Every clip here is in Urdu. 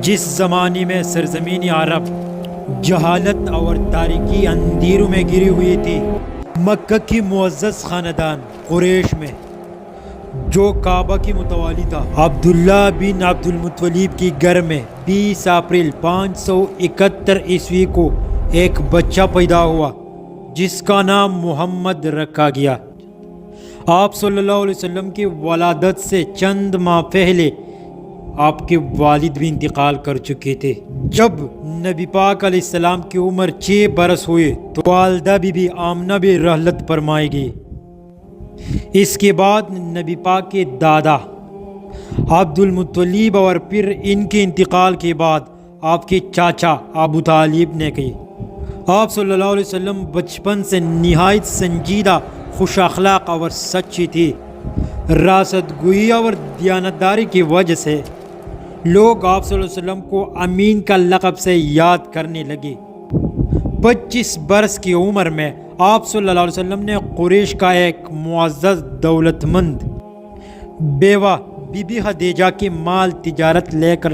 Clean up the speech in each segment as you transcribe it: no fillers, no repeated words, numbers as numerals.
جس زمانے میں سرزمین عرب جہالت اور تاریکی اندھیروں میں گری ہوئی تھی، مکہ کی معزز خاندان قریش میں جو کعبہ کی متوالی تھا، عبداللہ بن عبد المطلب کی گھر میں 20 اپریل 571 عیسوی کو ایک بچہ پیدا ہوا جس کا نام محمد رکھا گیا۔ آپ صلی اللہ علیہ وسلم کی ولادت سے چند ماہ پہلے آپ کے والد بھی انتقال کر چکے تھے۔ جب نبی پاک علیہ السلام کی عمر 6 برس ہوئے تو والدہ بی آمنہ بھی رحلت فرمائی گئی۔ اس کے بعد نبی پاک کے دادا عبد المطلب اور پھر ان کے انتقال کے بعد آپ کے چاچا ابو طالب نے کی۔ آپ صلی اللہ علیہ وسلم بچپن سے نہایت سنجیدہ، خوش اخلاق اور سچی تھی۔ راست گوئی اور دیانتداری کی وجہ سے لوگ آپ صلی اللہ علیہ وسلم کو امین کا لقب سے یاد کرنے لگے۔ 25 برس کی عمر میں آپ صلی اللہ علیہ وسلم نے قریش کا ایک معزز دولت مند بیوہ بی بی خدیجہ کی مال تجارت لے کر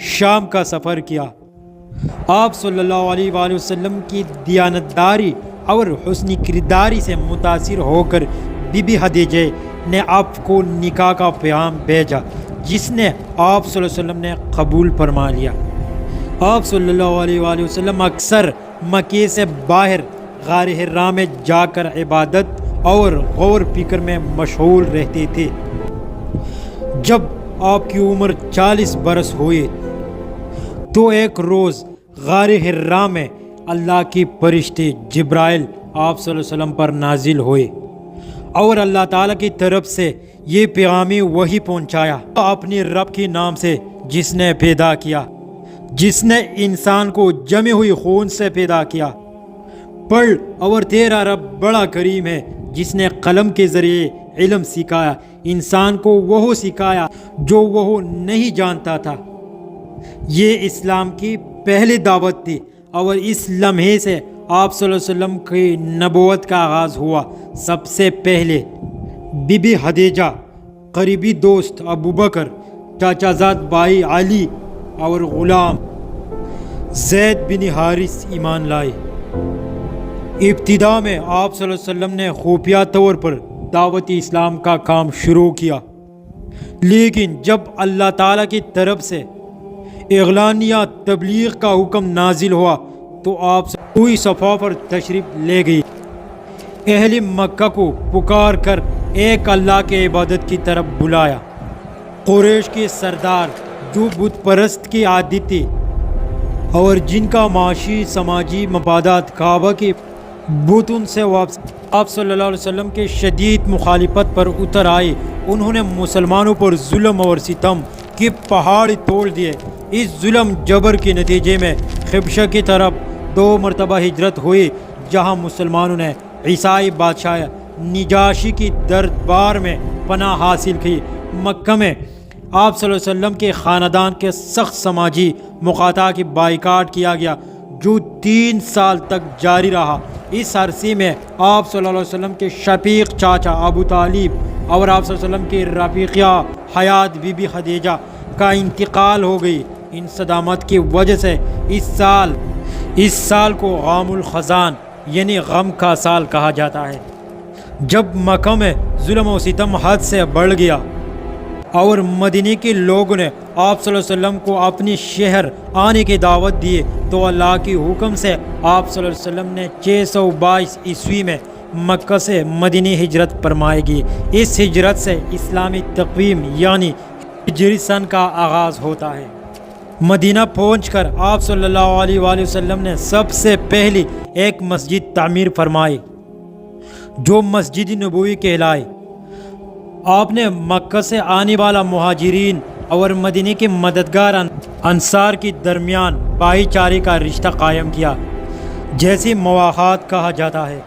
شام کا سفر کیا۔ آپ صلی اللہ علیہ وآلہ وسلم کی دیانتداری اور حسن کرداری سے متاثر ہو کر بی بی خدیجہ نے آپ کو نکاح کا پیغام بھیجا، جس نے آپ صلی اللہ علیہ وسلم نے قبول فرما لیا۔ آپ صلی اللہ علیہ وآلہ وسلم اکثر مکے سے باہر غار حرا میں جا کر عبادت اور غور فکر میں مشغول رہتے تھے۔ جب آپ کی عمر 40 برس ہوئے تو ایک روز غار حرا میں اللہ کے فرشتے جبرائیل آپ صلی اللہ علیہ وسلم پر نازل ہوئے اور اللہ تعالیٰ کی طرف سے یہ پیغامی وحی پہنچایا اپنے رب کے نام سے، جس نے پیدا کیا، جس نے انسان کو جمے ہوئی خون سے پیدا کیا۔ پڑھ اور تیرا رب بڑا کریم ہے، جس نے قلم کے ذریعے علم سکھایا، انسان کو وہ سکھایا جو وہ نہیں جانتا تھا۔ یہ اسلام کی پہلی دعوت تھی اور اس لمحے سے آپ صلی اللہ علیہ وسلم کی نبوت کا آغاز ہوا۔ سب سے پہلے بی بی خدیجہ، قریبی دوست ابو بکر، چاچا زاد بھائی علی اور غلام زید بن حارث ایمان لائے۔ ابتدا میں آپ صلی اللہ علیہ وسلم نے خفیہ طور پر دعوت اسلام کا کام شروع کیا، لیکن جب اللہ تعالیٰ کی طرف سے اعلانیہ تبلیغ کا حکم نازل ہوا تو آپ کوئی صفا پر تشریف لے گئی۔ اہل مکہ کو پکار کر ایک اللہ کے عبادت کی طرف بلایا۔ قریش کے سردار جو بت پرست کی عادی تھے اور جن کا معاشی سماجی مفادات کعبہ کے بتوں سے واپس، آپ صلی اللہ علیہ وسلم کے شدید مخالفت پر اتر آئے۔ انہوں نے مسلمانوں پر ظلم اور ستم کے پہاڑ توڑ دیے۔ اس ظلم جبر کے نتیجے میں خبشہ کی طرف 2 مرتبہ ہجرت ہوئی، جہاں مسلمانوں نے عیسائی بادشاہ نجاشی کی دربار میں پناہ حاصل کی۔ مکہ میں آپ صلی اللہ علیہ وسلم کے خاندان کے سخت سماجی مقاطعہ کی بائیکاٹ کیا گیا، جو 3 سال تک جاری رہا۔ اس عرصے میں آپ صلی اللہ علیہ وسلم کے شفیق چاچا ابو طالب اور آپ صلی اللہ علیہ وسلم کی رفیقہ حیات بی بی خدیجہ کا انتقال ہو گئی۔ ان صدامات کی وجہ سے اس سال کو عام الخزان یعنی غم کا سال کہا جاتا ہے۔ جب مکہ میں ظلم و ستم حد سے بڑھ گیا اور مدینے کے لوگوں نے آپ صلی اللہ علیہ وسلم کو اپنے شہر آنے کی دعوت دیے تو اللہ کے حکم سے آپ صلی اللہ علیہ وسلم نے 622 عیسوی میں مکہ سے مدینے ہجرت فرمائی گئی۔ اس ہجرت سے اسلامی تقویم یعنی ہجری سن کا آغاز ہوتا ہے۔ مدینہ پہنچ کر آپ صلی اللہ علیہ وآلہ وسلم نے سب سے پہلی ایک مسجد تعمیر فرمائی جو مسجد نبوی کہلائی۔ آپ نے مکہ سے آنے والا مہاجرین اور مدینے کے مددگار انصار کے درمیان بھائی چارے کا رشتہ قائم کیا، جیسے مواخات کہا جاتا ہے۔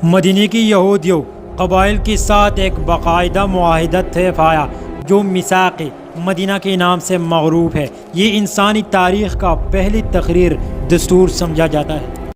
مدینے کی یہودیوں قبائل کے ساتھ ایک باقاعدہ معاہدہ طے پایا جو میثاق مدینہ کے نام سے معروف ہے۔ یہ انسانی تاریخ کا پہلی تقریر دستور سمجھا جاتا ہے۔